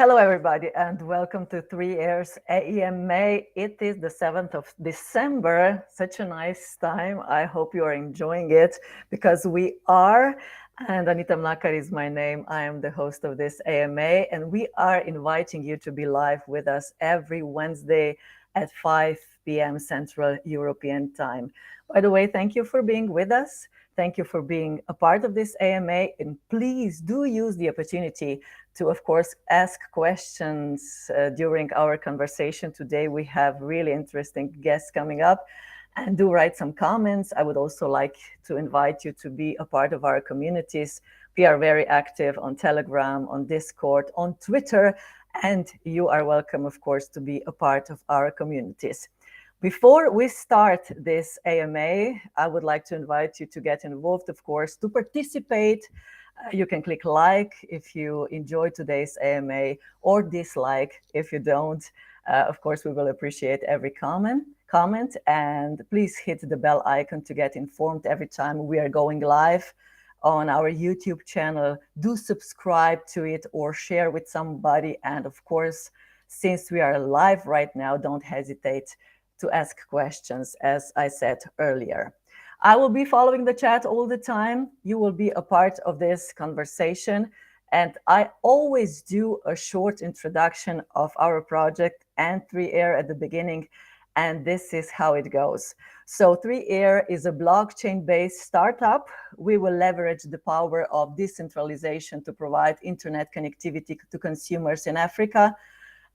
Hello, everybody, and welcome to 3Air's AEMA. It is the 7th of December. Such a nice time. I hope you are enjoying it because we are. And Anita Mlakar is my name. I am the host of this AMA, and we are inviting you to be live with us every Wednesday at 5 p.m. Central European Time. By the way, thank you for being with us. Thank you for being a part of this AMA, and please do use the opportunity to, of course, ask questions during our conversation today. We have really interesting guests coming up, and do write some comments. I would also like to invite you to be a part of our communities. We are very active on Telegram, on Discord, on Twitter, and you are welcome, of course, to be a part of our communities. Before we start this AMA, I would like to invite you to get involved, of course, to participate. You can click like if you enjoy today's AMA, or dislike if you don't. Of course, we will appreciate every comment, and please hit the bell icon to get informed every time we are going live on our YouTube channel. Do subscribe to it or share with somebody. And of course, since we are live right now, don't hesitate to ask questions, as I said earlier. I will be following the chat all the time. You will be a part of this conversation. And I always do a short introduction of our project and 3Air at the beginning. And this is how it goes. So 3Air is a blockchain-based startup. We will leverage the power of decentralization to provide internet connectivity to consumers in Africa,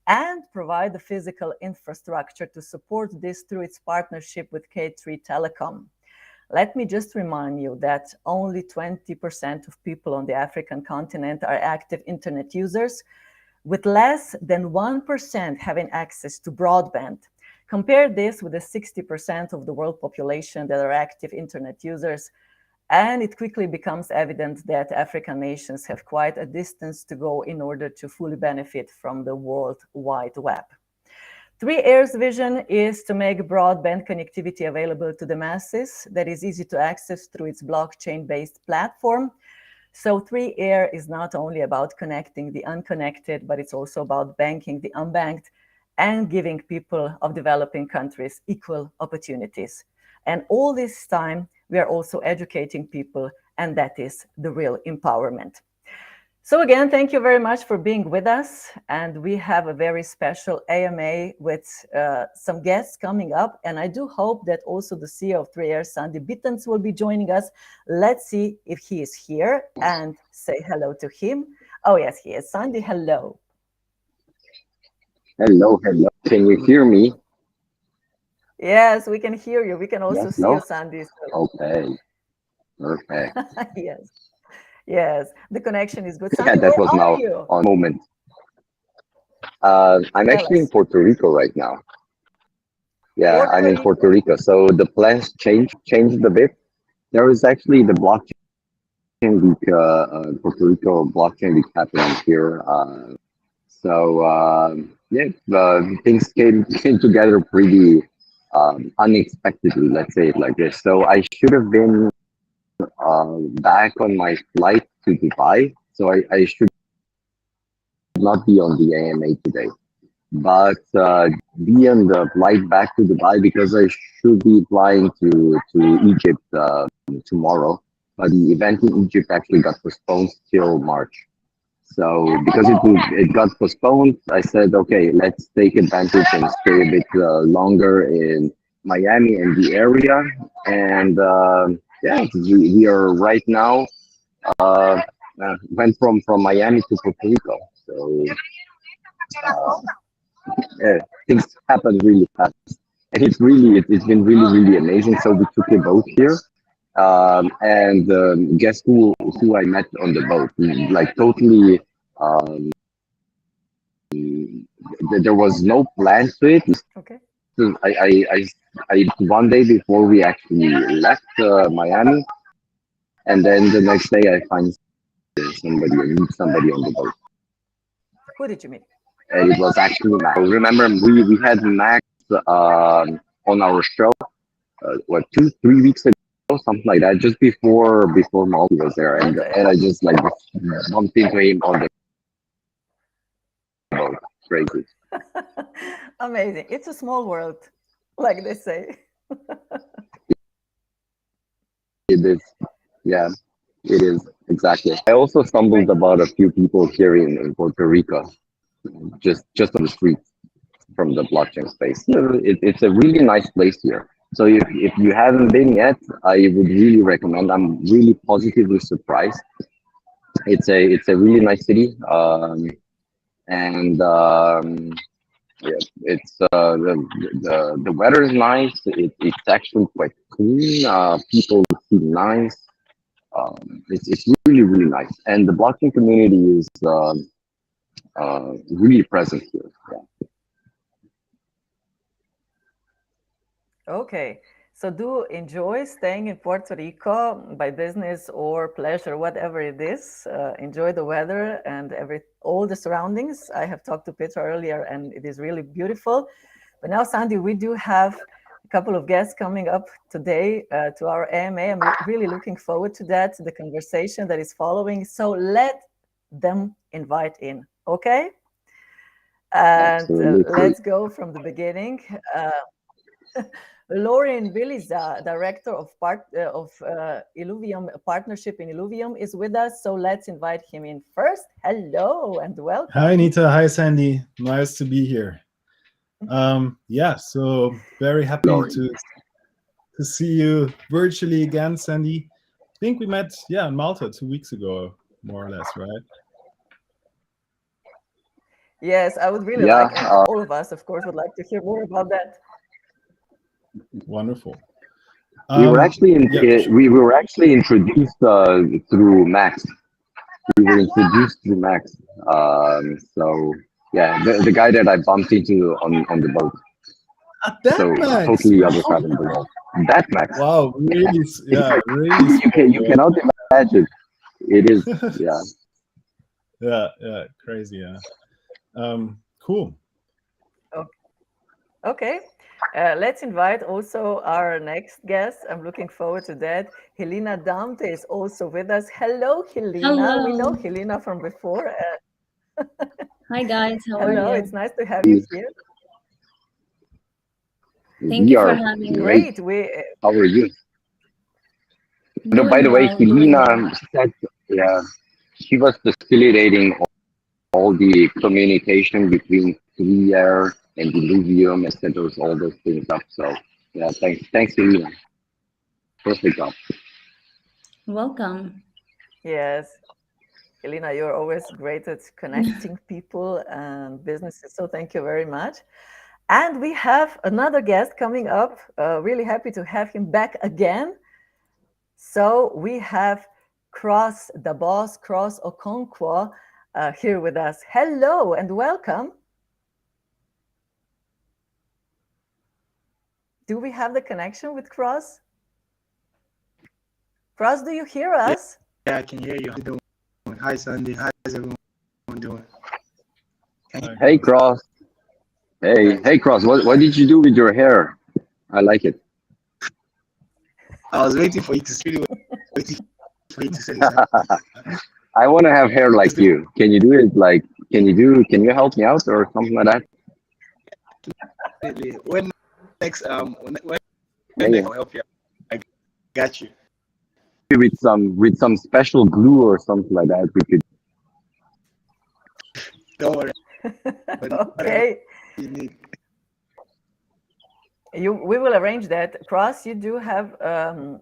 and provide the physical infrastructure to support this through its partnership with K3 Telecom. Let me just remind you that only 20% of people on the African continent are active internet users, with less than 1% having access to broadband. Compare this with the 60% of the world population that are active internet users, and it quickly becomes evident that African nations have quite a distance to go in order to fully benefit from the World Wide Web. 3Air's vision is to make broadband connectivity available to the masses that is easy to access through its blockchain-based platform. So 3Air is not only about connecting the unconnected, but it's also about banking the unbanked and giving people of developing countries equal opportunities. And all this time, we are also educating people, and that is the real empowerment. So again, thank you very much for being with us. And we have a very special AMA with some guests coming up. And I do hope that also the CEO of 3Air, Sandi Bitenc, will be joining us. Let's see if he is here and say hello to him. Oh, yes, he is. Sandi, hello. Hello. Can you hear me? Yes, we can hear you. We can also Yes, see no? you, Sandi. Okay, perfect. Yes, the connection is good. Yeah, Sandi, that where was are now you? on moment. I'm Tell actually in us. Puerto Rico right now. Yeah, I'm Puerto in Puerto Rico. Rico. So the plans changed a bit. There is actually the blockchain week, Puerto Rico blockchain week happening here. Yeah, things came together pretty unexpectedly. Let's say it like this. So I should have been back on my flight to Dubai. So I should not be on the AMA today, but be on the flight back to Dubai because I should be flying to Egypt tomorrow. But the event in Egypt actually got postponed till March. So because it got postponed, I said, okay, let's take advantage and stay a bit longer in Miami and the area. And yeah, we are right now uh, went from Miami to Puerto Rico. So uh, yeah, things happen really fast, and it's been really amazing. So we took a boat here, and guess who I met on the boat? Like totally, um, there was no plan to it. Okay. So I one day before we actually left Miami, and then the next day I find somebody and meet somebody on the boat. Who did you meet? And it was actually Max. Remember, we had Max on our show, what 2-3 weeks ago, something like that, just before Molly was there, and Okay. I just like bumped into him on the boat. Crazy. Amazing. It's a small world, like they say. It is. Yeah, it is. Exactly. I also stumbled Great. about a few people here in Puerto Rico, just on the street from the blockchain space. You know, it's a really nice place here. So if you haven't been yet, I would really recommend. I'm really positively surprised. It's a really nice city, and yeah, it's the weather is nice. It's actually quite clean. People seem nice. It's really nice, and the blockchain community is really present here. Yeah. Okay. So do enjoy staying in Puerto Rico by business or pleasure, whatever it is. Enjoy the weather and all the surroundings. I have talked to Peter earlier, and it is really beautiful. But now, Sandi, we do have a couple of guests coming up today to our AMA. I'm really looking forward to that, the conversation that is following. So let them invite in, okay? And Absolutely. let's go from the beginning. Laurin Bylica, director of Illuvium Partnership in Illuvium, is with us. So let's invite him in first. Hello and welcome. Hi, Anita. Hi, Sandy. Nice to be here. Yeah, so very happy to see you virtually again, Sandy. I think we met, in Malta 2 weeks ago, more or less, right? Yes, I would really like, and all of us, of course, would like to hear more about that. Wonderful. We were actually we were actually introduced through Max. We were introduced through Max. So yeah, the guy that I bumped into on the boat. So Max. totally other side of the world. That Max. Wow, really? Yeah, really. You cannot imagine. It is. Yeah. Yeah, crazy. Yeah. Cool. Okay. Let's invite also our next guest. I'm looking forward to that. Hilina Damte is also with us. Hello, Hilina. Hello. We know Hilina from before. Hi, guys. How are you? Hello, it's nice to have you here. Thank you for having me. Great. How are you? No, by the way, Hilina said, she was facilitating all the communication between 3R and Illuvium, and set all those things up. So yeah, thanks, Hilina. Perfect job. Welcome. Yes. Hilina, you're always great at connecting people and businesses. So thank you very much. And we have another guest coming up. Really happy to have him back again. So we have Cross, the boss, Cross Okonkwo, here with us. Hello and welcome. Do we have the connection with Cross? Cross, do you hear us? Yeah, I can hear you. How you doing? Hi, Sandy. How's everyone doing? Hey, Cross. Hey, Cross. What did you do with your hair? I like it. I was waiting for you to say that. I want to have hair like you. Can you do it? Can you help me out or something like that? When next I'll help you. I got you. With some special glue or something like that, we could. Don't worry. Okay. We will arrange that. Cross, you do have a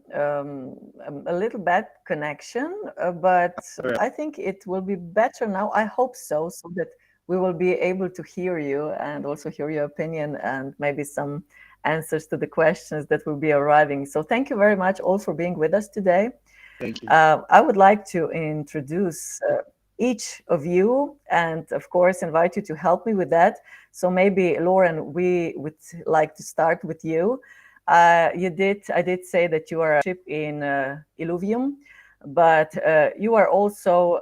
little bad connection, but I think it will be better now. I hope so that we will be able to hear you and also hear your opinion and maybe some answers to the questions that will be arriving. So thank you very much all for being with us today. Thank you. I would like to introduce each of you and of course invite you to help me with that. So maybe Laurin, we would like to start with you. I did say that you are in Illuvium, but you are also,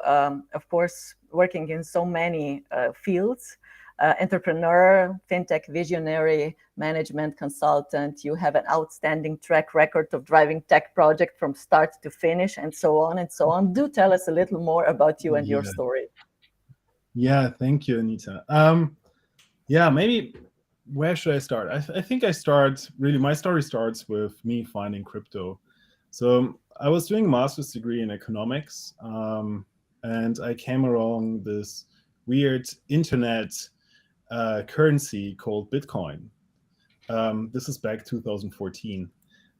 of course, working in so many fields. Entrepreneur, fintech visionary, management consultant. You have an outstanding track record of driving tech project from start to finish and so on and so on. Do tell us a little more about you and your story. Yeah, thank you, Anita. Yeah, maybe where should I start? I think my story starts with me finding crypto. So I was doing a master's degree in economics, and I came along this weird internet currency called Bitcoin. This is back 2014.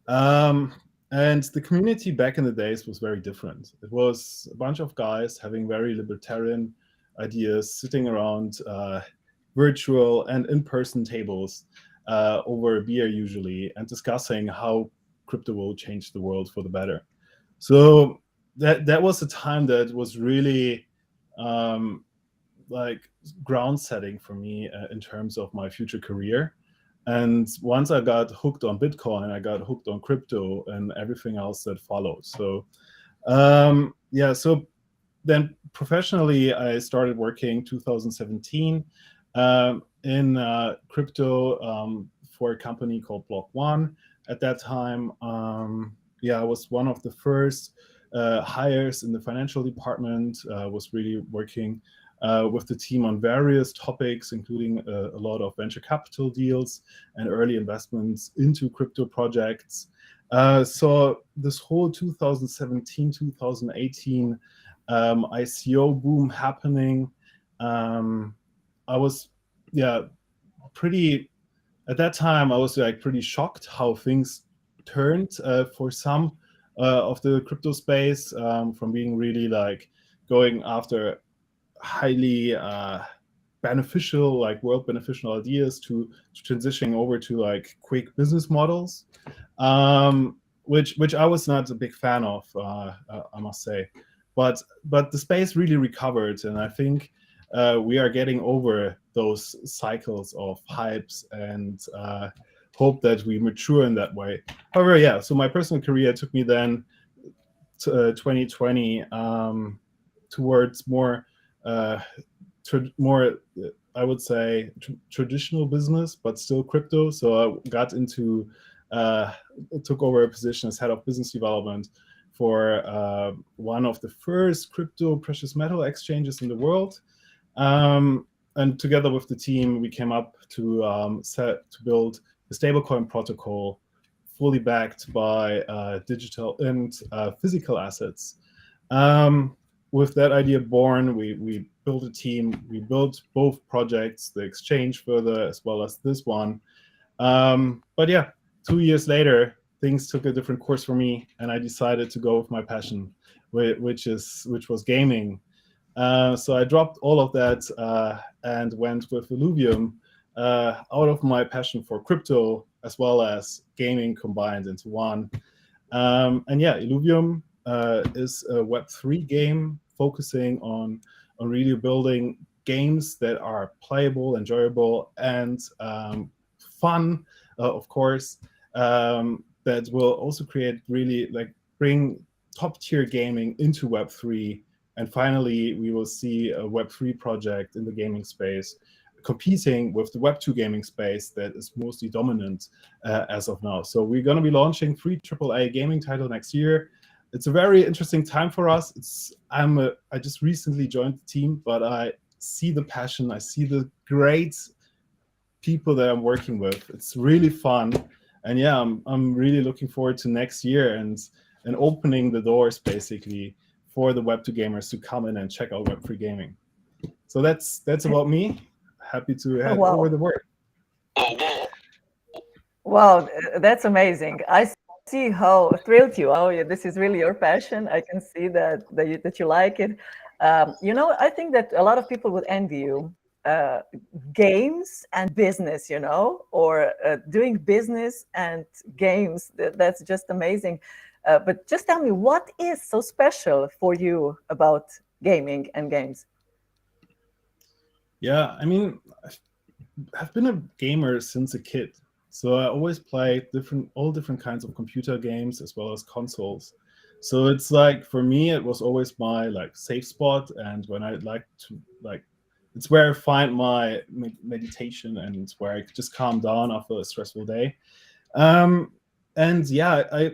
Um, and the community back in the days was very different. It was a bunch of guys having very libertarian ideas, sitting around virtual and in-person tables over a beer usually, and discussing how crypto will change the world for the better. So that was a time that was really like ground setting for me in terms of my future career. And once I got hooked on Bitcoin, I got hooked on crypto and everything else that followed. So yeah, so then professionally, I started working 2017 in crypto for a company called Block One. At that time, yeah, I was one of the first hires in the financial department. Was really working with the team on various topics, including a lot of venture capital deals and early investments into crypto projects. So this whole 2017, 2018 ICO boom happening, I was, yeah, pretty, at that time, I was like pretty shocked how things turned for some of the crypto space, from being really like going after highly beneficial, like world beneficial ideas to transitioning over to like quick business models, which I was not a big fan of, I must say. But the space really recovered, and I think we are getting over those cycles of hypes, and hope that we mature in that way. However, yeah. So my personal career took me then to 2020 towards more more, I would say, traditional business, but still crypto. So I got into, took over a position as head of business development for one of the first crypto precious metal exchanges in the world. And together with the team, we came up to build a stablecoin protocol fully backed by digital and physical assets. With that idea born, we built a team. We built both projects, the exchange further as well as this one. But yeah, 2 years later, things took a different course for me, and I decided to go with my passion, which was gaming. So I dropped all of that and went with Illuvium, out of my passion for crypto as well as gaming combined into one. And yeah, Illuvium is a Web3 game focusing on really building games that are playable, enjoyable, and fun, of course, that will also create really like bring top tier gaming into Web3. And finally, we will see a Web3 project in the gaming space competing with the Web2 gaming space that is mostly dominant as of now. So we're going to be launching 3 AAA gaming titles next year. It's a very interesting time for us. I just recently joined the team, but I see the passion. I see the great people that I'm working with. It's really fun, and yeah, I'm really looking forward to next year and opening the doors basically for the Web2 gamers to come in and check out Web3 gaming. So that's about me. Happy to hand over the word. Wow, that's amazing. I see how thrilled you are. Oh, this is really your passion. I can see that you like it. You know, I think that a lot of people would envy you. Games and business, you know, or doing business and games. That's just amazing. But just tell me, what is so special for you about gaming and games? Yeah, I mean, I've been a gamer since a kid. So I always played all different kinds of computer games as well as consoles. So it's like, for me, it was always my like safe spot. And when I like to like, it's where I find my meditation, and it's where I just calm down after a stressful day. And yeah, I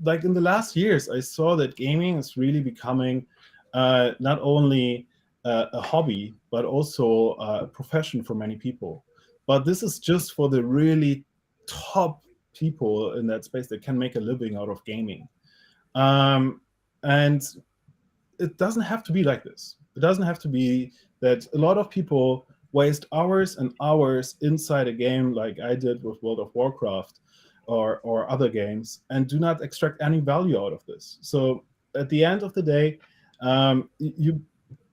like in the last years, I saw that gaming is really becoming not only a hobby, but also a profession for many people. But this is just for the really top people in that space that can make a living out of gaming. And it doesn't have to be like this. It doesn't have to be that a lot of people waste hours and hours inside a game like I did with World of Warcraft or other games and do not extract any value out of this. So at the end of the day,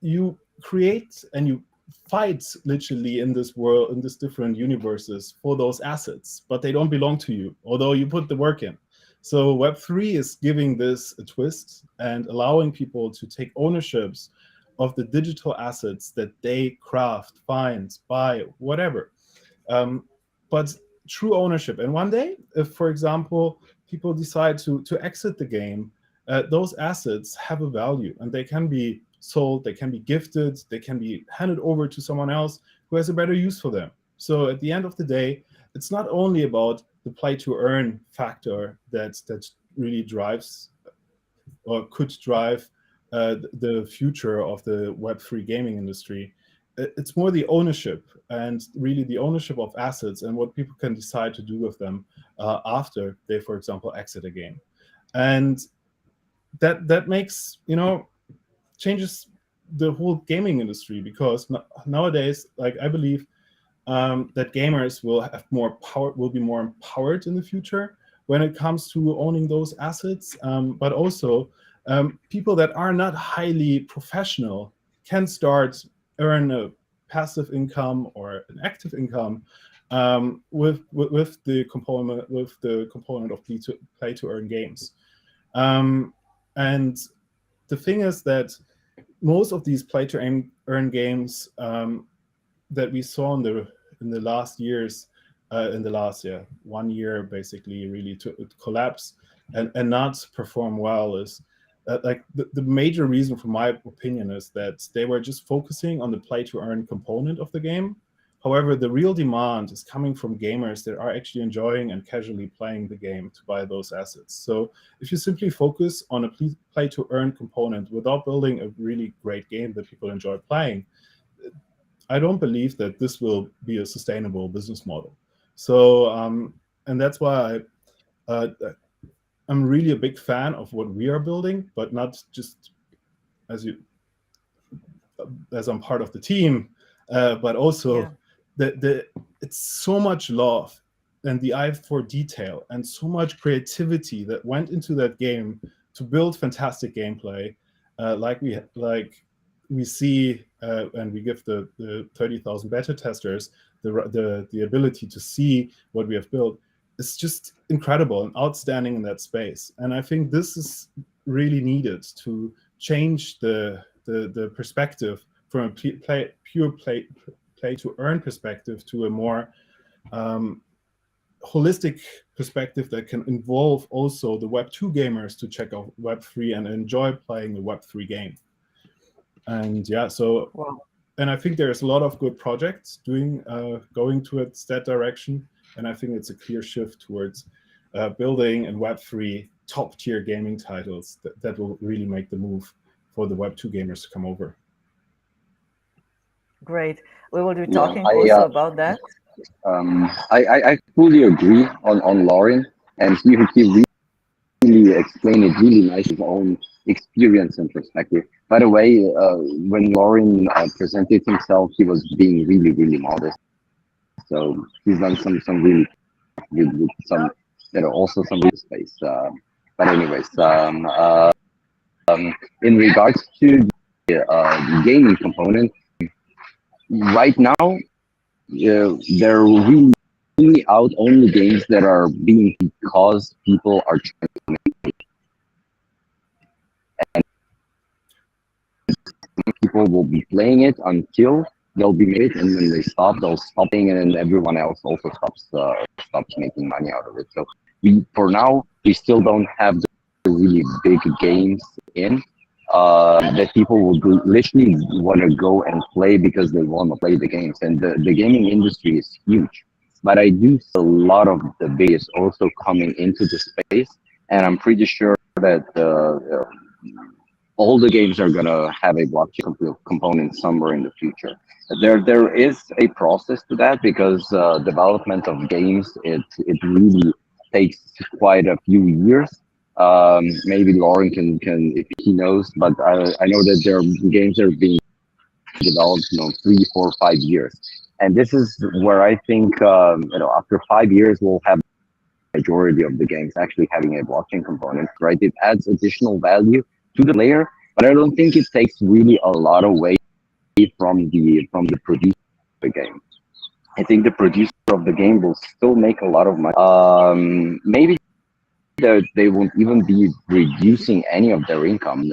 you create and you fight literally in this world, in these different universes for those assets, but they don't belong to you, although you put the work in. So Web3 is giving this a twist and allowing people to take ownerships of the digital assets that they craft, find, buy, whatever. But true ownership. And one day, if, for example, people decide to exit the game, those assets have a value and they can be sold, they can be gifted, they can be handed over to someone else who has a better use for them. So at the end of the day, it's not only about the play to earn factor that really drives or could drive the future of the Web3 gaming industry. It's more the ownership and really the ownership of assets and what people can decide to do with them after they, for example, exit a game. And that makes, changes the whole gaming industry, because nowadays, like, I believe that gamers will have more power, will be more empowered in the future when it comes to owning those assets. But also, people that are not highly professional can start earn a passive income or an active income with the component of play to earn games. And the thing is that most of these play to earn games that we saw in the last years, in the last 1 year, basically, really to collapse and not perform well is like the major reason, for my opinion, is that they were just focusing on the play to earn component of the game. However, the real demand is coming from gamers that are actually enjoying and casually playing the game to buy those assets. So if you simply focus on a play to earn component without building a really great game that people enjoy playing, I don't believe that this will be a sustainable business model. So, and that's why I'm really a big fan of what we are building, but not just as I'm part of the team, but also it's so much love and the eye for detail and so much creativity that went into that game to build fantastic gameplay, like we see, and we give the 30,000 beta testers the ability to see what we have built. It's just incredible and outstanding in that space. And I think this is really needed to change the perspective from a pure play to earn perspective to a more holistic perspective that can involve also the Web2 gamers to check out Web3 and enjoy playing the Web3 game. And and I think there's a lot of good projects going towards that direction. And I think it's a clear shift towards building in Web3 top-tier gaming titles that will really make the move for the Web2 gamers to come over. Great. We will be talking also about that. I fully agree on Laurin, and he really explained it really nice, his own experience and perspective. By the way, when Laurin presented himself, he was being really, really modest. So he's done some really with some also some real space. But anyways, in regards to the gaming component, right now there are really out only games that are being because people are trying to make it. And people will be playing it until they'll be made, and when they stop, they'll stop playing it, and everyone else also stops making money out of it. So for now, we still don't have the really big games in that people will literally want to go and play because they want to play the games. And the gaming industry is huge, but I do see a lot of the biggest also coming into the space, and I'm pretty sure that all the games are gonna have a blockchain component somewhere in the future. There is a process to that because development of games it really takes quite a few years. Maybe Lauren can if he knows, but I know that there are games that are being developed, 3, 4, 5 years, and this is where I think after 5 years we'll have majority of the games actually having a blockchain component, right? It adds additional value to the player, but I don't think it takes really a lot away from the producer of the game. I think the producer of the game will still make a lot of money. Maybe they won't even be reducing any of their income,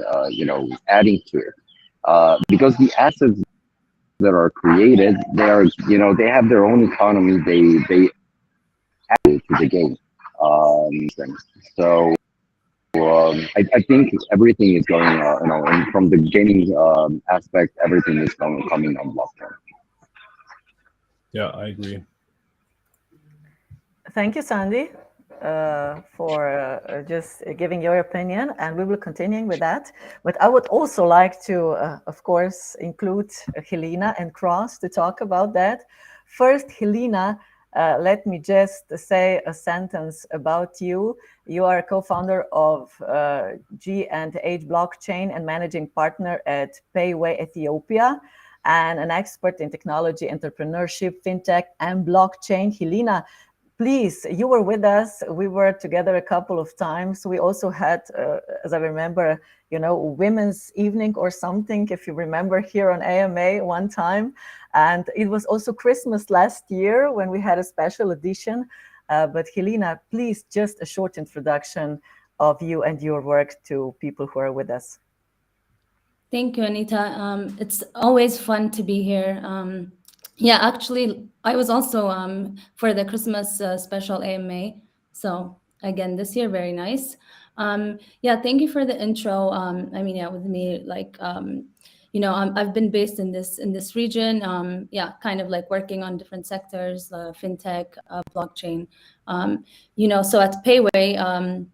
adding to it, because the assets that are created, they have their own economy. They add to the game. So I think everything is going, and from the gaming aspect, everything is coming on blockchain. Yeah, I agree. Thank you, Sandi, for just giving your opinion, and we will continue with that. But I would also like to, of course, include Hilina and Cross to talk about that. First, Hilina, let me just say a sentence about you. You are a co-founder of G&H Blockchain and managing partner at PayWay Ethiopia, and an expert in technology, entrepreneurship, fintech, and blockchain. Hilina, please, you were with us. We were together a couple of times. We also had, as I remember, women's evening or something, if you remember, here on AMA one time. And it was also Christmas last year when we had a special edition. But Hilina, please, just a short introduction of you and your work to people who are with us. Thank you, Anita. It's always fun to be here. Yeah, actually, I was also for the Christmas special AMA. So again, this year, very nice. Yeah, thank you for the intro. I mean, yeah, with me, like, I've been based in this region. Yeah, kind of like working on different sectors, fintech, blockchain. So at PayWay,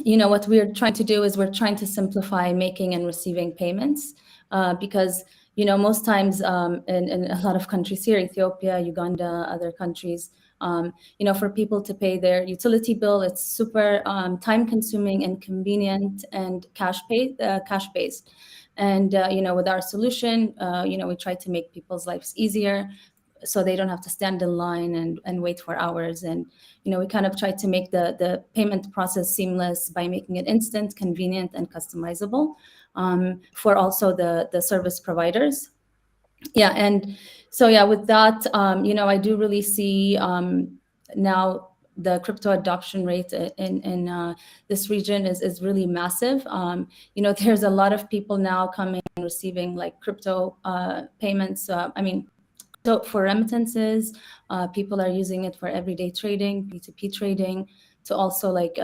what we're trying to do is we're trying to simplify making and receiving payments because, most times in a lot of countries here, Ethiopia, Uganda, other countries, for people to pay their utility bill, it's super time consuming, inconvenient, and cash based. And, with our solution, we try to make people's lives easier so they don't have to stand in line and wait for hours. And, we kind of try to make the payment process seamless by making it instant, convenient, and customizable for also the service providers. Yeah, and so, yeah, with that, I do really see now the crypto adoption rate in this region is really massive. There's a lot of people now coming and receiving like crypto payments. So for remittances, people are using it for everyday trading, P2P trading, to also like,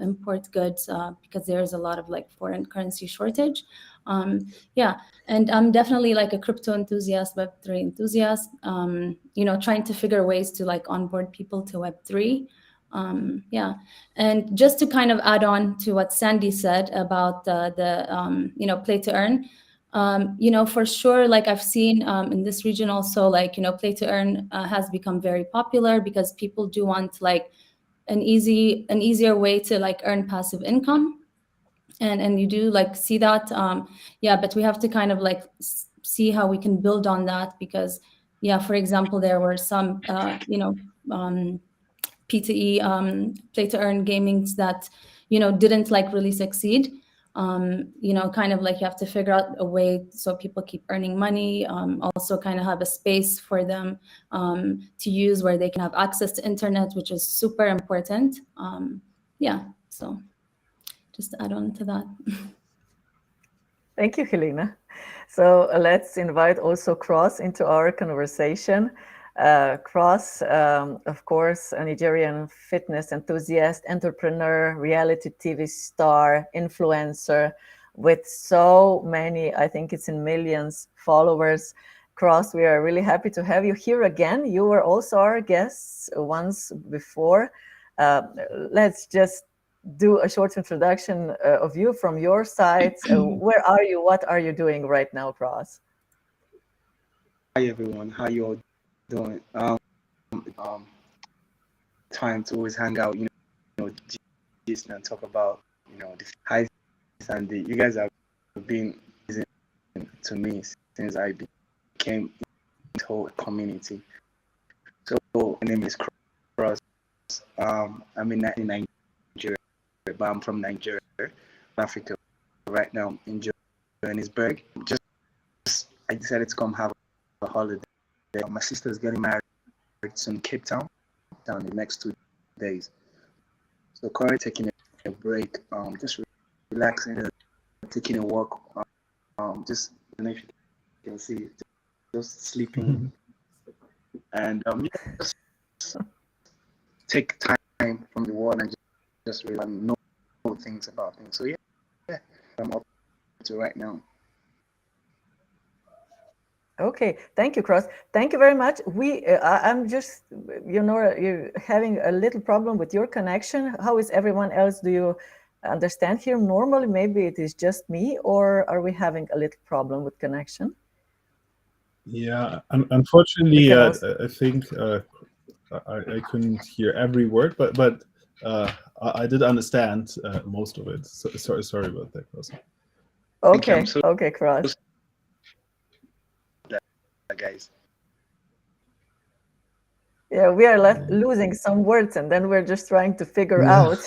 import goods because there's a lot of like foreign currency shortage. Yeah, and I'm definitely like a crypto enthusiast, Web3 enthusiast, trying to figure ways to like onboard people to Web3. Yeah, and just to kind of add on to what Sandi said about the play to earn, for sure, like I've seen in this region also, like, play to earn has become very popular because people do want like an easier way to like earn passive income. And you do like see that, yeah, but we have to kind of like see how we can build on that because, yeah, for example, there were some, P2E play to earn gamings that, didn't like really succeed. Kind of like you have to figure out a way so people keep earning money, also kind of have a space for them to use where they can have access to internet, which is super important. Yeah, so just to add on to that. Thank you, Hilina. So let's invite also Cross into our conversation. Cross, of course, a Nigerian fitness enthusiast, entrepreneur, reality TV star, influencer with so many, I think it's in millions, followers. Cross, we are really happy to have you here again. You were also our guests once before. Let's just do a short introduction of you from your side. Where are you? What are you doing right now, Cross? Hi everyone, how you all doing? Time to always hang out, just and talk about, the hi Sandy. You guys have been amazing to me since I became into a community. So my name is Cross. I'm in Nigeria, but I'm from Nigeria, Africa, right now in Johannesburg. I decided to come have a holiday. My sister's getting married in Cape Town, down the next 2 days. So currently taking a break, just relaxing, taking a walk, just I don't know if you can see, just sleeping, and just take time from the world and just really know things about things. So yeah, I'm up to right now. Okay, thank you, Cross. Thank you very much. I'm just, you're having a little problem with your connection. How is everyone else? Do you understand here normally? Maybe it is just me, or are we having a little problem with connection? Yeah, unfortunately, I think I couldn't hear every word, but I did understand most of it. So, sorry about that, Cross. Okay, okay, Cross. Guys. Yeah, we are losing some words, and then we're just trying to figure out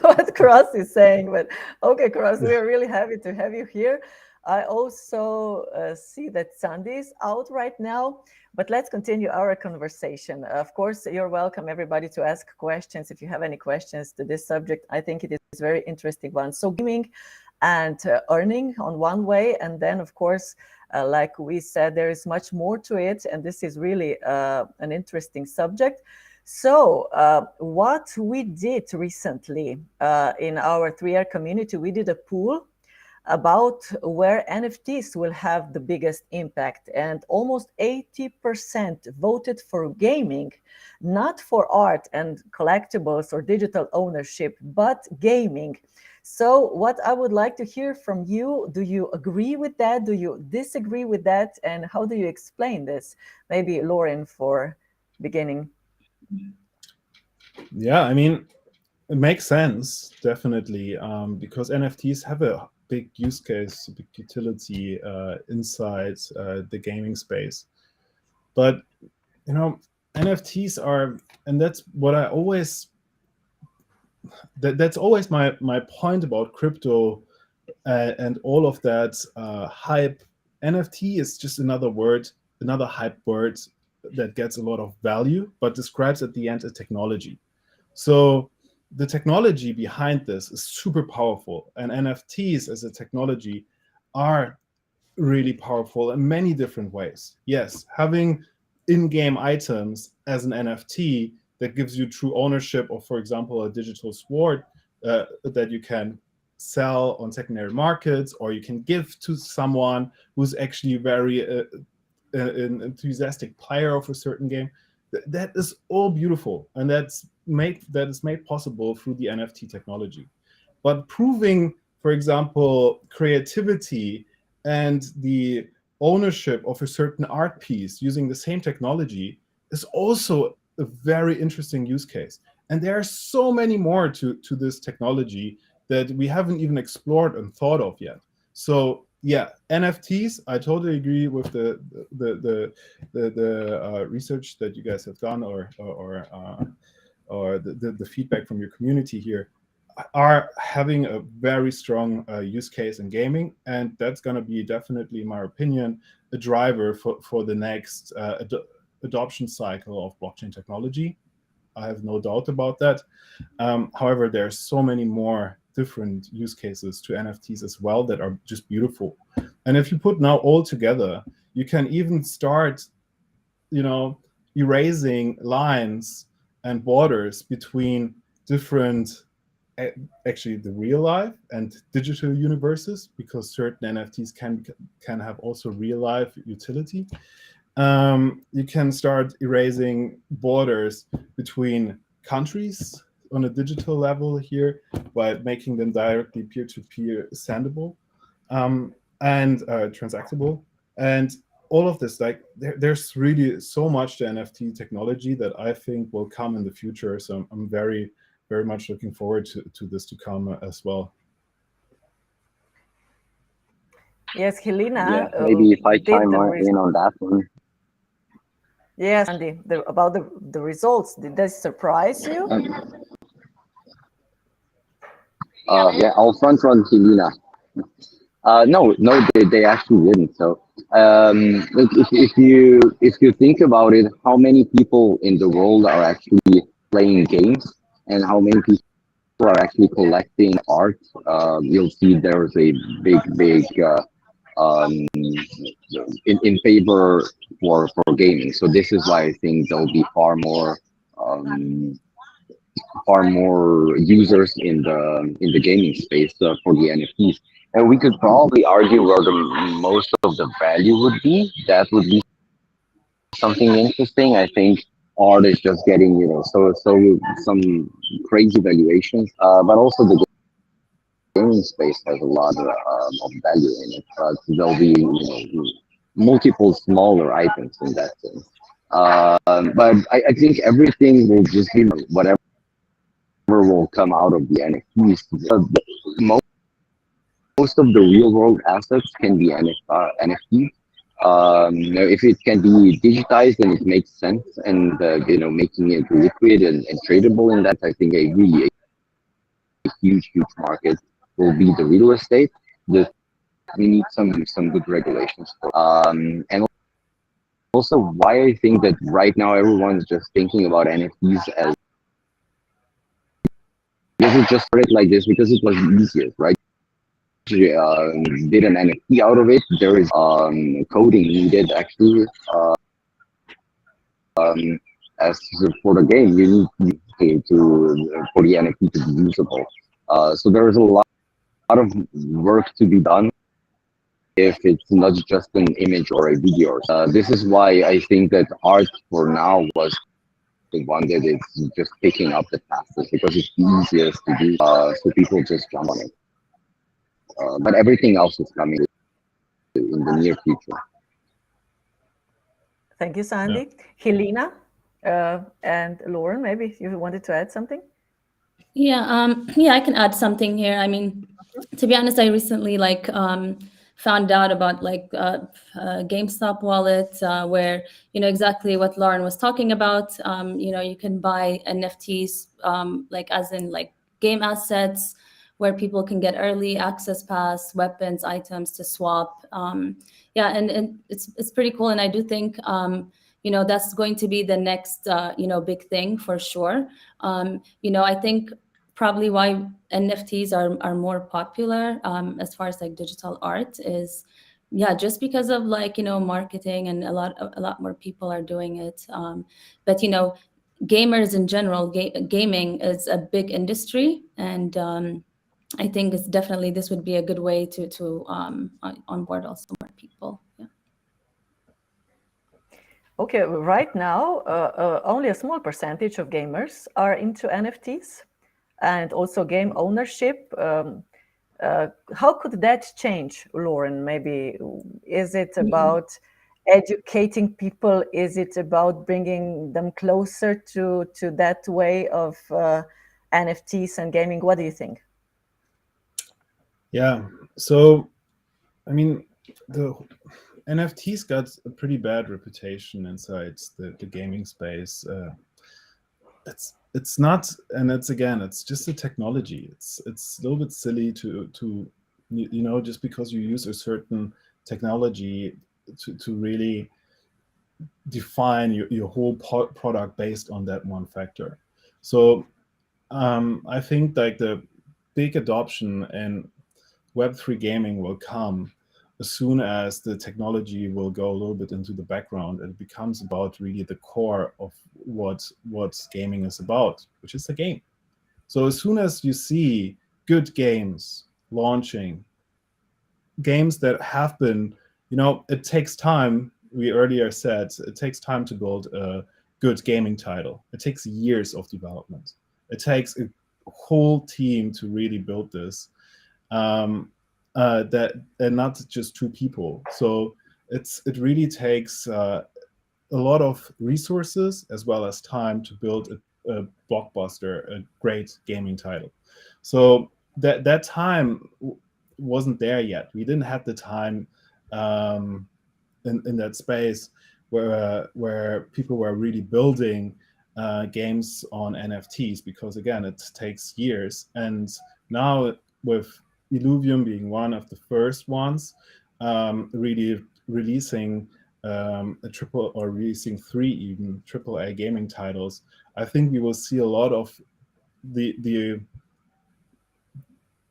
what Cross is saying. But okay, Cross, we are really happy to have you here. I also see that Sandi is out right now, but let's continue our conversation. Of course, you're welcome, everybody, to ask questions. If you have any questions to this subject, I think it is a very interesting one. So gaming and earning on one way, and then, of course, like we said, there is much more to it, and this is really an interesting subject. So what we did recently in our 3R community, we did a poll about where NFTs will have the biggest impact, and almost 80% voted for gaming, not for art and collectibles or digital ownership, but gaming. So what I would like to hear from you, do you agree with that? Do you disagree with that? And how do you explain this? Maybe Laurin for beginning. Yeah, I mean, it makes sense, definitely, because NFTs have a big use case, a big utility inside the gaming space. But, NFTs are, and that's what I always, that's always my point about crypto and all of that hype. NFT is just another hype word that gets a lot of value, but describes at the end a technology. So the technology behind this is super powerful, and NFTs as a technology are really powerful in many different ways. Yes, having in-game items as an NFT that gives you true ownership of, for example, a digital sword that you can sell on secondary markets, or you can give to someone who's actually very an enthusiastic player of a certain game. That is all beautiful, and that is made possible through the NFT technology. But proving, for example, creativity and the ownership of a certain art piece using the same technology is also a very interesting use case. And there are so many more to this technology that we haven't even explored and thought of yet. So yeah, NFTs, I totally agree with the research that you guys have done, or the feedback from your community here, are having a very strong use case in gaming, and that's going to be definitely, in my opinion, a driver for the next adoption cycle of blockchain technology. I have no doubt about that. However, there are so many more different use cases to NFTs as well that are just beautiful. And if you put now all together, you can even start, erasing lines and borders between different, actually the real life and digital universes, because certain NFTs can have also real life utility. You can start erasing borders between countries, on a digital level here by making them directly peer-to-peer sendable and transactable. And all of this, like there's really so much to NFT technology that I think will come in the future. So I'm very, very much looking forward to this to come as well. Yes, Hilina. Yeah, maybe if I did chime the in on that one. Yes, Andy, about the results. Did they surprise you? Yeah, I'll front run Hilina. No, they actually didn't. So, like if you think about it, how many people in the world are actually playing games, and how many people are actually collecting art? You'll see there's a big in favor for gaming. So this is why I think there'll be far more users in the gaming space for the NFTs. And we could probably argue where the most of the value would be. That would be something interesting. I think art is just getting so some crazy valuations, but also the gaming space has a lot of value in it. There'll be multiple smaller items in that sense. But I think everything will just be whatever will come out of the NFTs. Most of the real world assets can be NFTs. If it can be digitized and it makes sense, and making it liquid and tradable in that, I think a huge market will be the real estate. We need some good regulations for. And also why I think that right now everyone's just thinking about NFTs as this is just started like this because it was easier, right? Did an NFT out of it. There is coding needed actually. As for the game, you need for the NFT to be usable. So there is a lot of work to be done if it's not just an image or a video. This is why I think that art for now was the one that is just picking up the fastest because it's easiest to do. So people just jump on it. But everything else is coming in the near future. Thank you, Sandy. Yeah. Hilina and Laurin, maybe you wanted to add something? Yeah, yeah, I can add something here. I mean, to be honest, I recently found out about GameStop wallet, where exactly what Laurin was talking about. You can buy NFTs, as in game assets, where people can get early access pass, weapons, items to swap. Yeah, and it's pretty cool, and I do think that's going to be the next big thing for sure. I think probably why NFTs are more popular as far as digital art is just because of marketing, and a lot more people are doing it. But gamers in general, gaming is a big industry, and I think it's definitely this would be a good way to onboard also more people. Yeah. Okay, right now only a small percentage of gamers are into NFTs. And also game ownership. How could that change, Laurin? Maybe is it about educating people? Is it about bringing them closer to that way of NFTs and gaming? What do you think? Yeah, so I mean, the NFTs got a pretty bad reputation inside the gaming space. It's not, and it's just a technology. It's a little bit silly to just because you use a certain technology to really define your whole product based on that one factor. So I think the big adoption in Web3 gaming will come as soon as the technology will go a little bit into the background and it becomes about really the core of what gaming is about, which is the game. So as soon as you see good games launching, games that have been, it takes time, we earlier said, it takes time to build a good gaming title. It takes years of development. It takes a whole team to really build this, and not just 2 people. So it really takes a lot of resources as well as time to build a blockbuster, a great gaming title. So that time wasn't there yet. We didn't have the time in that space where people were really building games on NFTs, because again, it takes years. And now with Illuvium being one of the first ones, really releasing releasing 3 even AAA gaming titles, I think we will see a lot of the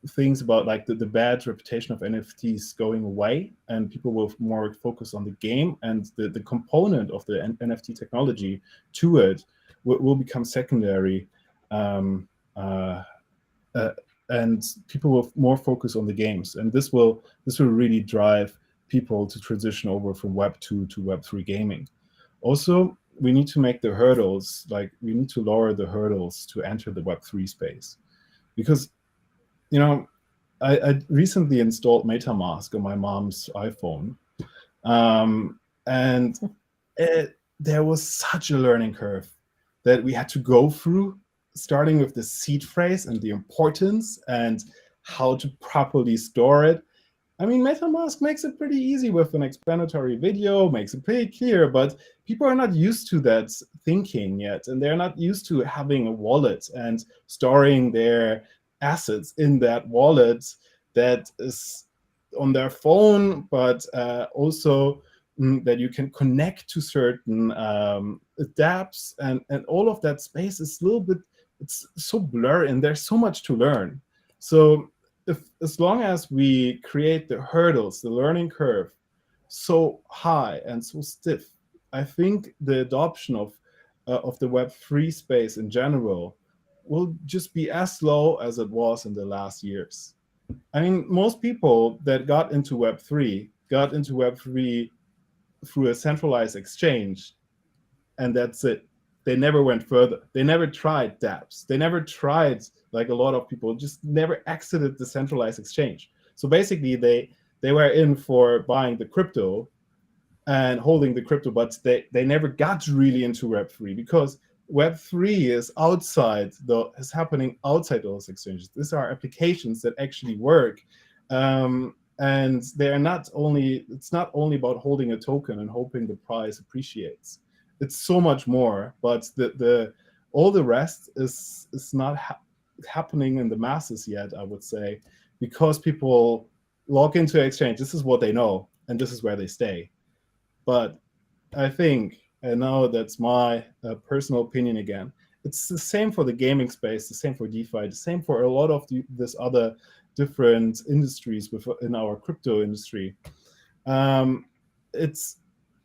things about like the bad reputation of NFTs going away, and people will more focus on the game, and the component of the NFT technology to it will become secondary, and people will more focus on the games, and this will really drive people to transition over from Web 2 to Web 3 gaming. Also, we need to make the hurdles, like we need to lower the hurdles to enter the Web 3 space, because I recently installed MetaMask on my mom's iPhone, and there was such a learning curve that we had to go through, starting with the seed phrase and the importance and how to properly store it. I mean, MetaMask makes it pretty easy with an explanatory video, makes it pretty clear, but people are not used to that thinking yet, and they're not used to having a wallet and storing their assets in that wallet that is on their phone, but also that you can connect to certain dApps, and all of that space is a little bit, it's so blurry, and there's so much to learn. So as long as we create the hurdles, the learning curve, so high and so stiff, I think the adoption of the Web3 space in general will just be as slow as it was in the last years. I mean, most people that got into Web3 through a centralized exchange, and that's it. They never went further. They never tried dApps. They never tried, like a lot of people, just never exited the centralized exchange. So basically, they were in for buying the crypto and holding the crypto, but they never got really into Web3, because Web3 is happening outside those exchanges. These are applications that actually work. And they're not only, it's not only about holding a token and hoping the price appreciates. It's so much more, but all the rest is not happening in the masses yet, I would say, because people log into exchange. This is what they know, and this is where they stay. But I think, and now that's my personal opinion again, it's the same for the gaming space, the same for DeFi, the same for a lot of this other different industries in our crypto industry. It's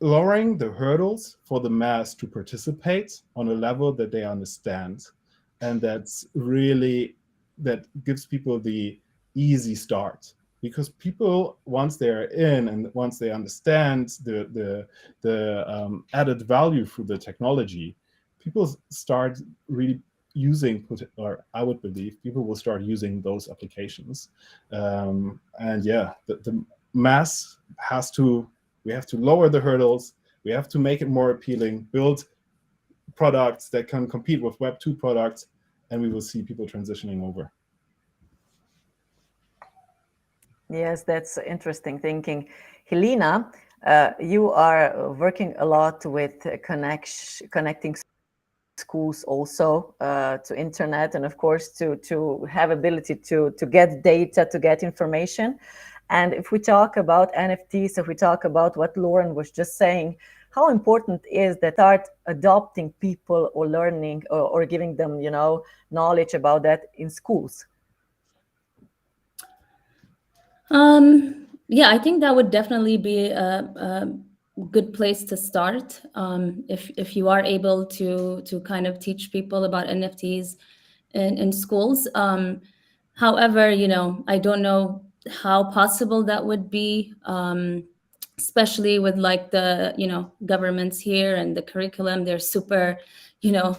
lowering the hurdles for the mass to participate on a level that they understand, and that gives people the easy start. Because people, once they're in and once they understand the added value through the technology, people start really using, or I would believe people will start using those applications. And yeah, the mass we have to lower the hurdles, we have to make it more appealing, build products that can compete with Web 2 products, and we will see people transitioning over. Yes, that's interesting thinking. Hilina, you are working a lot with connecting schools also to internet, and of course to have ability to get data, to get information. And if we talk about NFTs, if we talk about what Laurin was just saying, how important is that start adopting people or learning or giving them, knowledge about that in schools? Yeah, I think that would definitely be a good place to start. If you are able to kind of teach people about NFTs in schools. However, I don't know how possible that would be, especially with like the governments here and the curriculum. They're super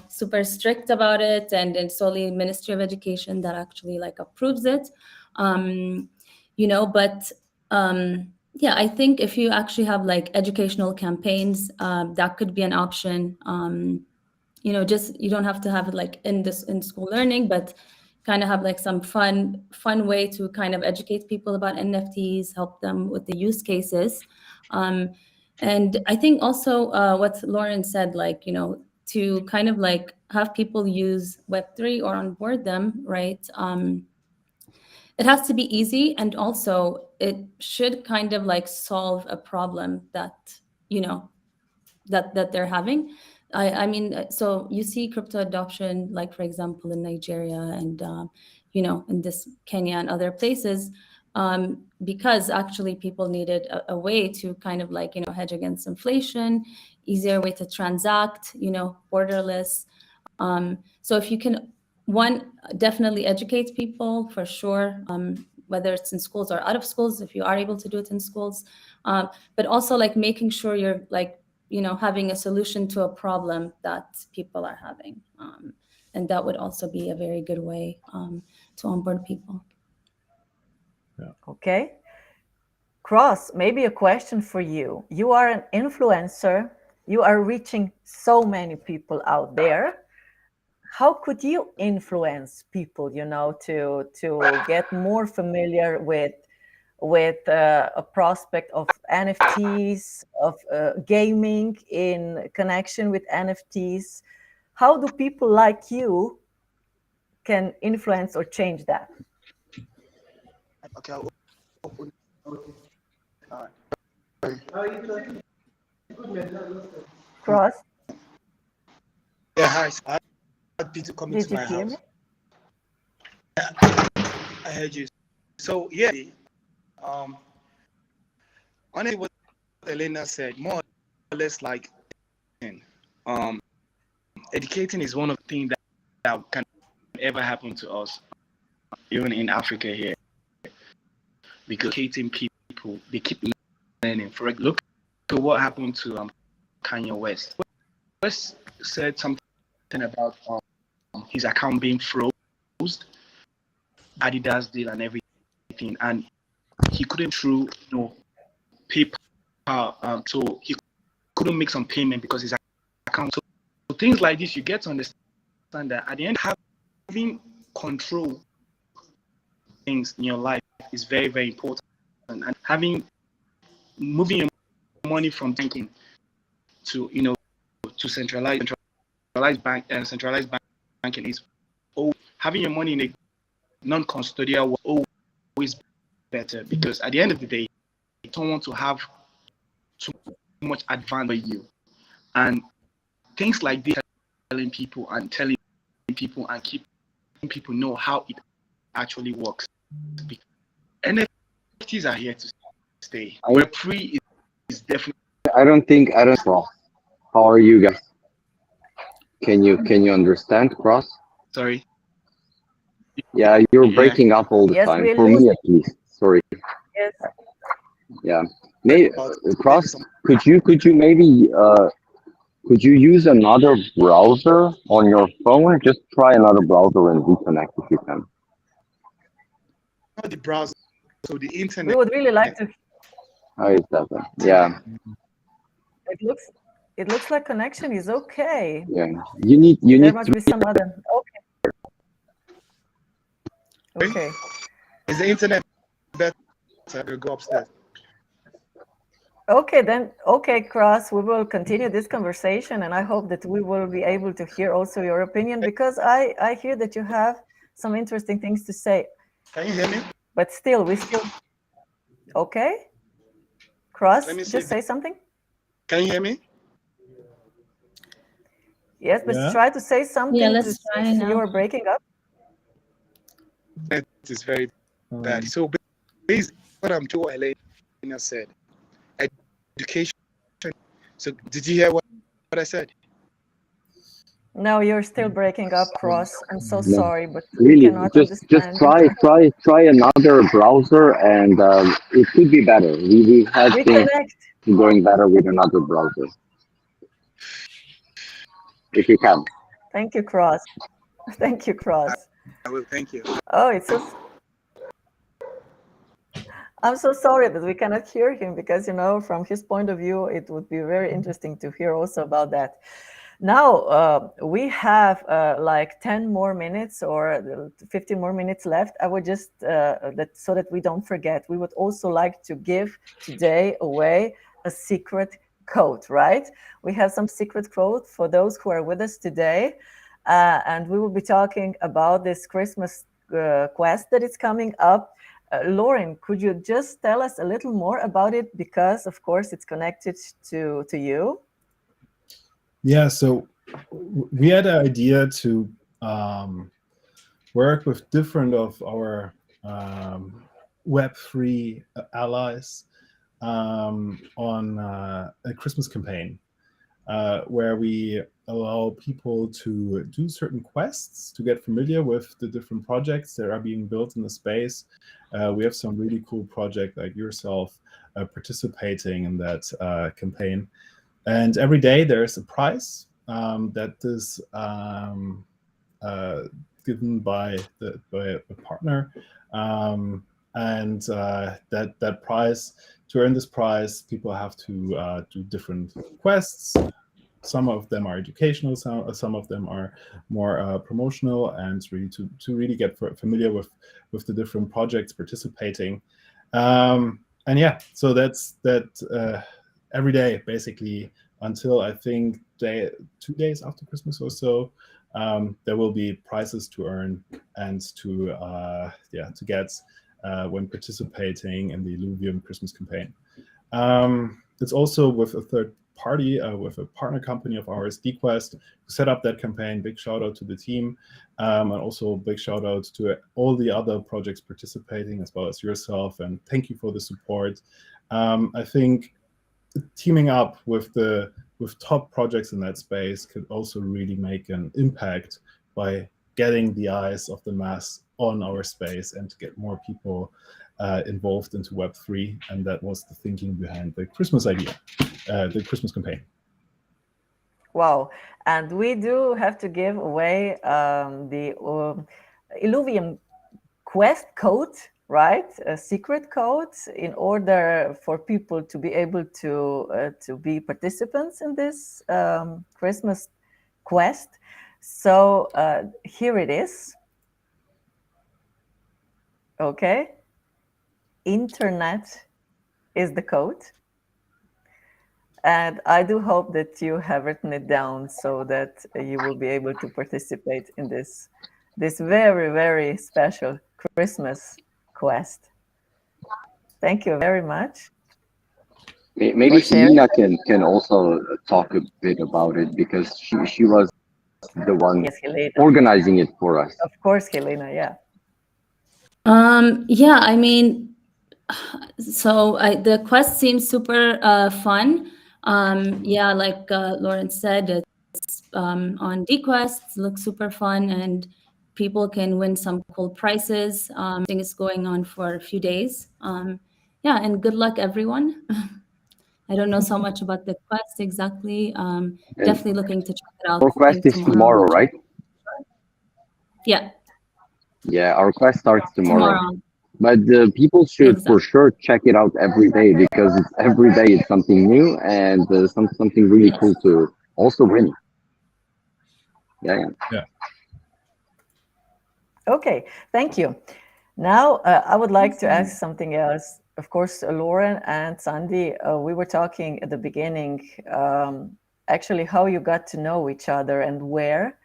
super strict about it, and it's only Ministry of Education that actually like approves it. But yeah, I think if you actually have like educational campaigns, that could be an option. Just you don't have to have it like in school learning, but kind of have like some fun way to kind of educate people about NFTs, help them with the use cases. And I think also what Laurin said, like, to kind of like have people use Web3 or onboard them, right? It has to be easy, and also it should kind of like solve a problem that, that they're having. I mean, so you see crypto adoption, like for example, in Nigeria and, in this Kenya and other places, because actually people needed a way to kind of like, hedge against inflation, easier way to transact, borderless. So if you can, one, definitely educate people for sure, whether it's in schools or out of schools, if you are able to do it in schools, but also like making sure you're like, having a solution to a problem that people are having. And that would also be a very good way to onboard people. Yeah. Okay. Cross, maybe a question for you. You are an influencer. You are reaching so many people out there. How could you influence people, to get more familiar with a prospect of NFTs, of gaming in connection with NFTs? How do people like you can influence or change that? Okay. Cross? Yeah, hi. I had people coming Did to you my hear house. me? I heard you. So yeah, honestly, what Hilina said, more or less like, educating is one of the things that can ever happen to us, even in Africa here, because educating people, they keep learning. For look at what happened to Kanye West. West said something about his account being frozen, Adidas deal and everything, and he couldn't through PayPal, so he couldn't make some payment because his account. So things like this, you get to understand that at the end, having control things in your life is very, very important, and moving your money from banking to to centralized banking is having your money in a non-custodial way always better, because at the end of the day, you don't want to have too much advantage for you. And things like this, telling people and keeping people know how it actually works. NFTs are here to stay. Web3 is definitely. I don't know. How are you guys? Can you understand, Cross? Sorry. Yeah, you're breaking up all the Yes, time. we're For me, at least. Sorry. Yes. Yeah. Maybe Cross. Could you maybe could you use another browser on your phone? Just try another browser and reconnect if you can. Not the browser, so the internet. We would really like to. Oh, it doesn't. Yeah. It looks like connection is okay. Yeah. You need There must be some other. Okay. Is the internet better? Go upstairs. Okay, then. Okay, Cross, we will continue this conversation, and I hope that we will be able to hear also your opinion, because I hear that you have some interesting things to say. Can you hear me? But still, okay? Cross, Let me just say something. Can you hear me? Yes, but try to say something. Yeah, let's try now. You are breaking up. It is very bad. So basically, what I'm doing, what Hilina said, education. So did you hear what I said? No, you're still breaking up, Cross. I'm so sorry, but really, we cannot just understand. try another browser, and it could be better. We had things going better with another browser. if you can. Thank you, Cross. Thank you, Cross. I will. Thank you. Oh, it's so. I'm so sorry that we cannot hear him because, from his point of view, it would be very interesting to hear also about that. Now, we have like 10 more minutes or 15 more minutes left. I would just, so that we don't forget, we would also like to give today away a secret code, right? We have some secret code for those who are with us today. And we will be talking about this Christmas quest that is coming up. Laurin, could you just tell us a little more about it? Because, of course, it's connected to you. Yeah, so we had an idea to work with different of our Web3 allies on a Christmas campaign where we allow people to do certain quests to get familiar with the different projects that are being built in the space. We have some really cool project like yourself participating in that campaign. And every day there's a prize that is given by a partner. And that prize, to earn this prize, people have to do different quests. Some of them are educational, some of them are more promotional, and really to really get familiar with the different projects participating. And yeah, so that's that every day basically until I think 2 days after Christmas or so. There will be prizes to earn and to get when participating in the Illuvium Christmas campaign. It's also with a third party, with a partner company of ours, Quest, who set up that campaign. Big shout out to the team, and also big shout out to all the other projects participating, as well as yourself. And thank you for the support. I think teaming up with top projects in that space could also really make an impact by getting the eyes of the mass on our space and to get more people involved into Web3. And that was the thinking behind the Christmas idea, the Christmas campaign. Wow. And we do have to give away the Illuvium Quest code, right? A secret code in order for people to be able to be participants in this Christmas quest. So here it is. Okay. Internet is the code. And I do hope that you have written it down so that you will be able to participate in this very, very special Christmas quest. Thank you very much. Maybe Hilina can also talk a bit about it because she was the one organizing it for us. Of course, Hilina, yeah. Yeah, I mean, so the quest seems super fun. Yeah, like Laurin said, it's on DQuest, looks super fun, and people can win some cool prizes. I think it's going on for a few days. Yeah, and good luck, everyone. I don't know so much about the quest exactly. Definitely looking to check it out. Our quest is tomorrow, right? Yeah. Yeah, our quest starts tomorrow. But people should for sure check it out every day because every day it's something new and something really cool to also win. Yeah. Okay, thank you. Now I would like to ask something else. Of course, Laurin and Sandi, we were talking at the beginning, actually how you got to know each other and where.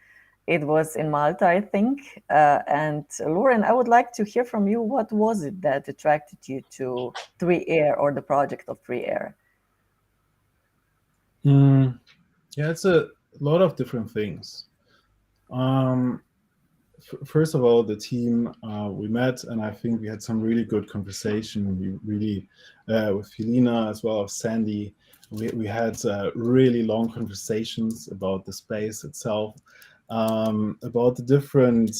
It was in Malta, I think. And Laurin, I would like to hear from you. What was it that attracted you to 3Air or the project of 3Air? Yeah, it's a lot of different things. First of all, the team we met, and I think we had some really good conversation. We really, with Hilina as well as Sandi, we had really long conversations about the space itself. About the different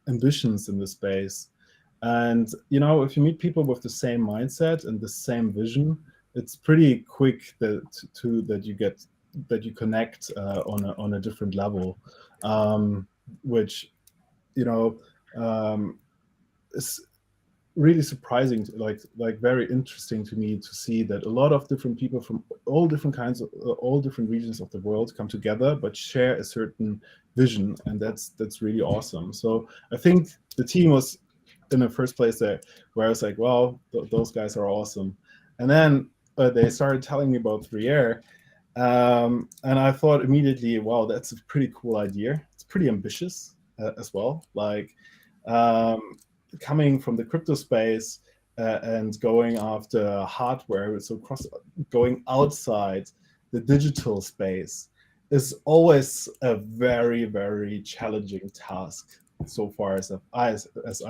ambitions in the space. And if you meet people with the same mindset and the same vision, it's pretty quick that you get that you connect on a different level, which is really surprising, like very interesting to me to see that a lot of different people from all different kinds of all different regions of the world come together but share a certain vision, and that's really awesome. So I think the team was in the first place there where I was like, well, those guys are awesome. And then they started telling me about 3Air, and I thought immediately, wow, that's a pretty cool idea. It's pretty ambitious as well, like coming from the crypto space and going after hardware, so going outside the digital space is always a very, very challenging task so far as I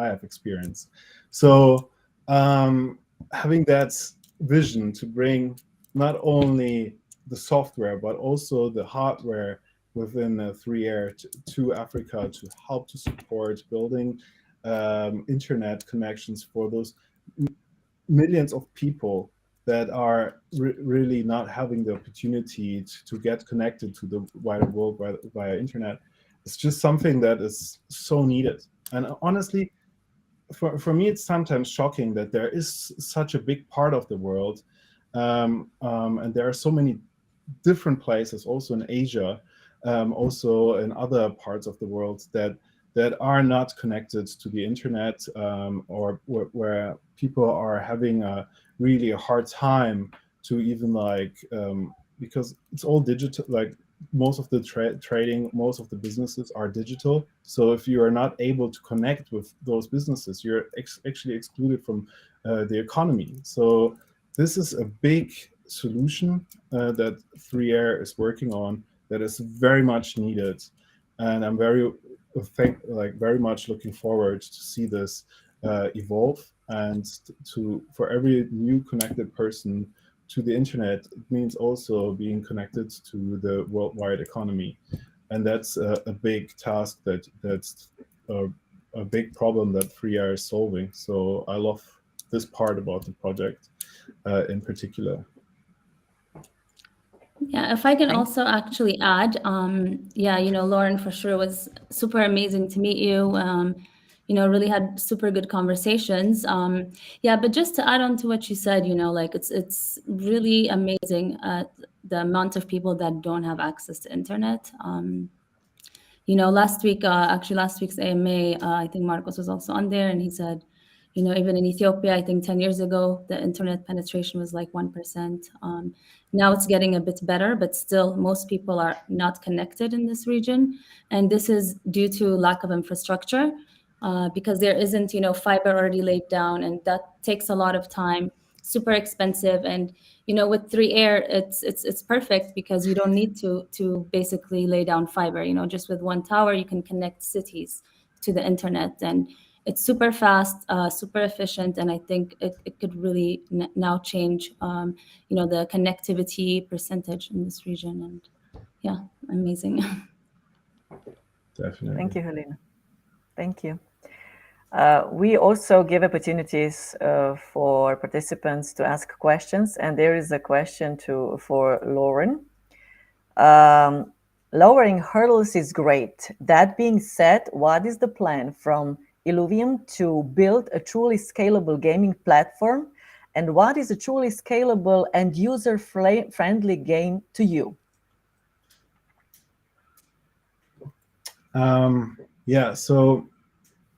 have experienced. So having that vision to bring not only the software but also the hardware within 3Air to Africa to help to support building internet connections for those millions of people that are really not having the opportunity to get connected to the wider world via internet. It's just something that is so needed. And honestly, for me, it's sometimes shocking that there is such a big part of the world, and there are so many different places, also in Asia, also in other parts of the world, that are not connected to the internet, or where people are having a really hard time to even because it's all digital, like most of the trading, most of the businesses are digital. So if you are not able to connect with those businesses, you're actually excluded from the economy. So this is a big solution that 3Air is working on that is very much needed. And I'm very much looking forward to see this evolve, and for every new connected person to the internet, it means also being connected to the worldwide economy, and that's a big task that's a big problem that 3Air is solving. So I love this part about the project in particular. Yeah, if I can also actually add, yeah, Laurin, for sure, was super amazing to meet you. Really had super good conversations. Yeah, but just to add on to what you said, like it's really amazing the amount of people that don't have access to internet. Last week's AMA, I think Marcos was also on there, and he said, even in Ethiopia, I think 10 years ago, the internet penetration was like 1%. Now it's getting a bit better, but still most people are not connected in this region. And this is due to lack of infrastructure, because there isn't, fiber already laid down, and that takes a lot of time, super expensive. And, with 3Air, it's perfect because you don't need to basically lay down fiber, just with one tower, you can connect cities to the internet, and it's super fast, super efficient, and I think it could really now change, the connectivity percentage in this region. And yeah, amazing. Definitely. Thank you, Hilina. Thank you. We also give opportunities for participants to ask questions, and there is a question for Laurin. Lowering hurdles is great. That being said, what is the plan from Illuvium to build a truly scalable gaming platform, and what is a truly scalable and user-friendly game to you? Yeah, so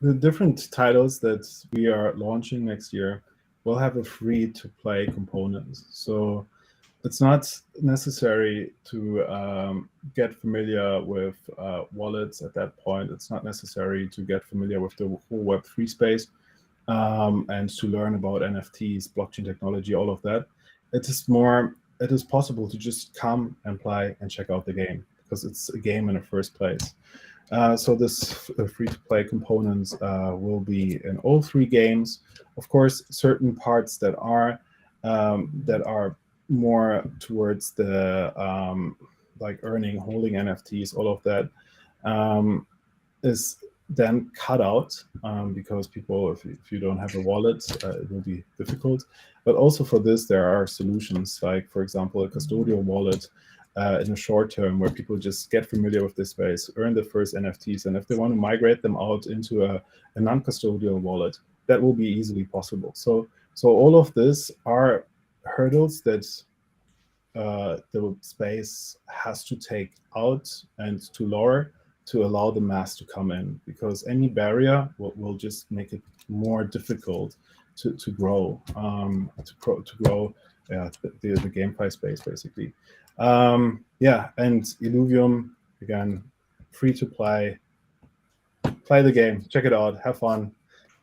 the different titles that we are launching next year will have a free-to-play component. So it's not necessary to get familiar with wallets at that point. It's not necessary to get familiar with the whole Web3 space and to learn about NFTs, blockchain technology, all of that. It is possible to just come and play and check out the game, because it's a game in the first place. So this free-to-play components will be in all three games. Of course, certain parts that are more towards the like earning, holding NFTs, all of that is then cut out because people, if you don't have a wallet, it will be difficult. But also for this, there are solutions like, for example, a custodial wallet in the short term, where people just get familiar with this space, earn the first NFTs, and if they want to migrate them out into a non-custodial wallet, that will be easily possible. So all of this are hurdles that the space has to take out and to lower to allow the mass to come in, because any barrier will just make it more difficult to grow, the GameFi space, basically. And Illuvium, again, free to play the game, check it out, have fun,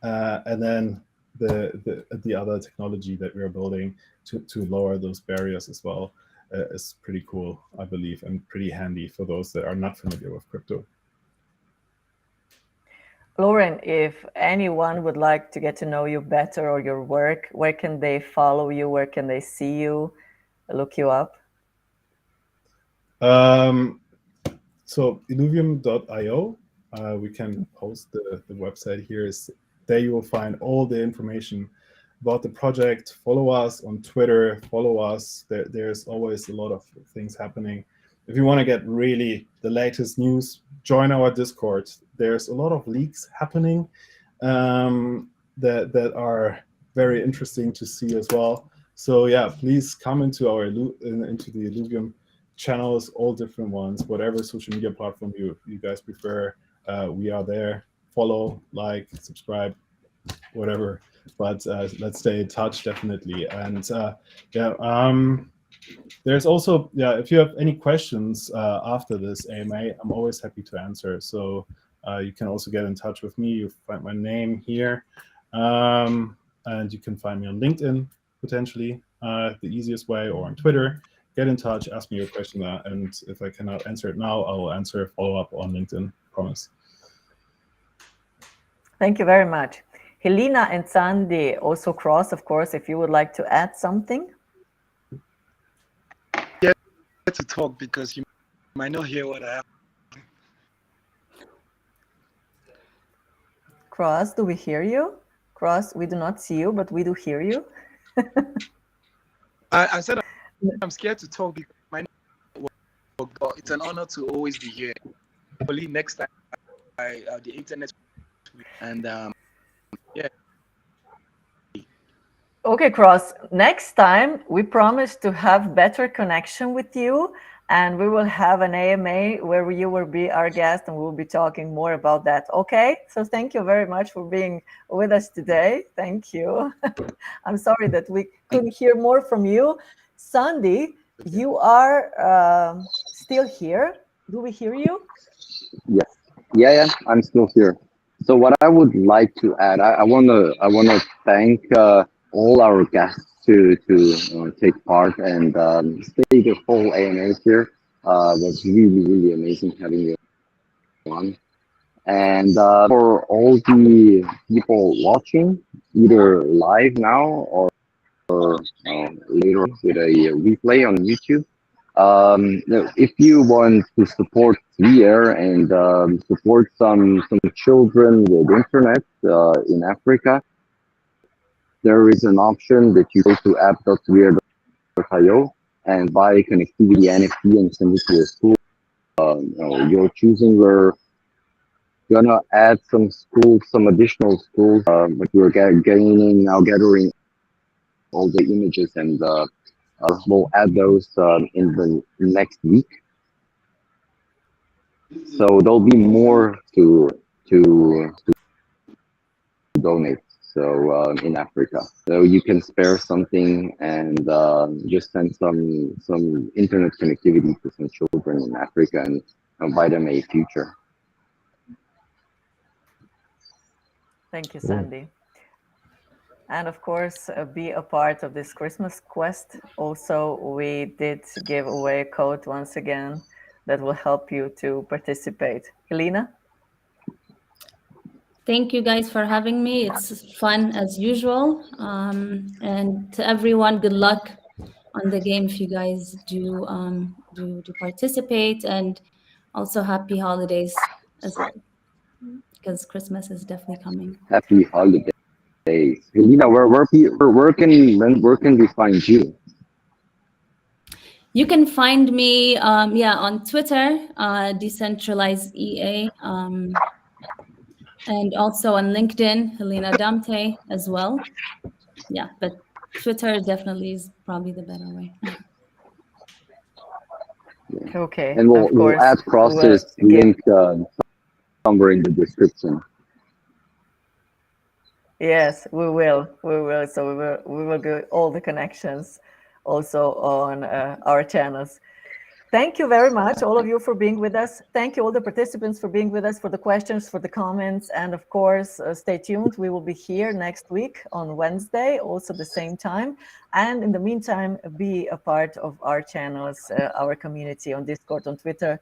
and then the other technology that we are building to lower those barriers as well is pretty cool, I believe, and pretty handy for those that are not familiar with crypto. Laurin, if anyone would like to get to know you better or your work, where can they follow you? Where can they see you, look you up? So illuvium.io, we can post the website here. There you will find all the information about the project. Follow us on Twitter, follow us. There's always a lot of things happening. If you want to get really the latest news, join our Discord. There's a lot of leaks happening that are very interesting to see as well. So yeah, please come into into the Illuvium channels, all different ones, whatever social media platform you guys prefer. We are there. Follow, like, subscribe, whatever. But let's stay in touch, definitely. And there's also, if you have any questions after this AMA, I'm always happy to answer. So you can also get in touch with me. You find my name here. And you can find me on LinkedIn, potentially, the easiest way, or on Twitter. Get in touch, ask me your question, and if I cannot answer it now, I will answer a follow-up on LinkedIn, promise. Thank you very much. Hilina and Sandi, also Cross, of course, if you would like to add something. Yeah, to talk, because you might not hear what I have. Cross, do we hear you? Cross, we do not see you, but we do hear you. I said I'm scared to talk because it's an honor to always be here. Hopefully next time the internet and yeah. Okay, Cross, next time we promise to have better connection with you, and we will have an AMA where you will be our guest and we'll be talking more about that. Okay, so thank you very much for being with us today. Thank you. I'm sorry that we couldn't hear more from you. Sandi, you are still here. Do we hear you? Yes. Yeah, I'm still here. So what I would like to add, I wanna thank all our guests to take part and stay the whole AMA here. It was really amazing having you on. And for all the people watching, either live now or later with a replay on YouTube, if you want to support Twitter and support some children with internet in Africa, there is an option that you go to app.twitter.io and buy connectivity NFT and send it to a school. You're choosing where you're gonna add some schools, some additional schools, but we're gathering all the images, and we'll add those in the next week. So there'll be more to donate. So in Africa, so you can spare something and just send some internet connectivity to some children in Africa and buy them a future. Thank you, Sandi. And of course, be a part of this Christmas Quest. Also, we did give away a code once again that will help you to participate. Hilina? Thank you guys for having me. It's fun as usual. And to everyone, good luck on the game if you guys do participate, and also happy holidays as well, because Christmas is definitely coming. Happy holidays. Hilina, where can we find you? You can find me, on Twitter, decentralized EA, and also on LinkedIn, Hilina Damte as well. Yeah, but Twitter definitely is probably the better way. Okay, And of we'll course. add Cross's link somewhere in the description. Yes, we will. We will. So we will do all the connections also on our channels. Thank you very much, all of you, for being with us. Thank you, all the participants, for being with us, for the questions, for the comments. And of course, stay tuned. We will be here next week on Wednesday, also the same time. And in the meantime, be a part of our channels, our community on Discord, on Twitter,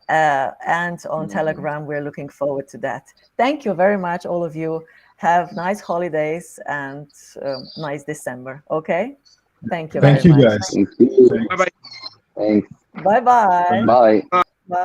and on Telegram. We're looking forward to that. Thank you very much, all of you. Have nice holidays and nice December. Okay? Thank you very Thank you, much. guys. Thank you. Bye bye. Thanks. Bye-bye. Bye.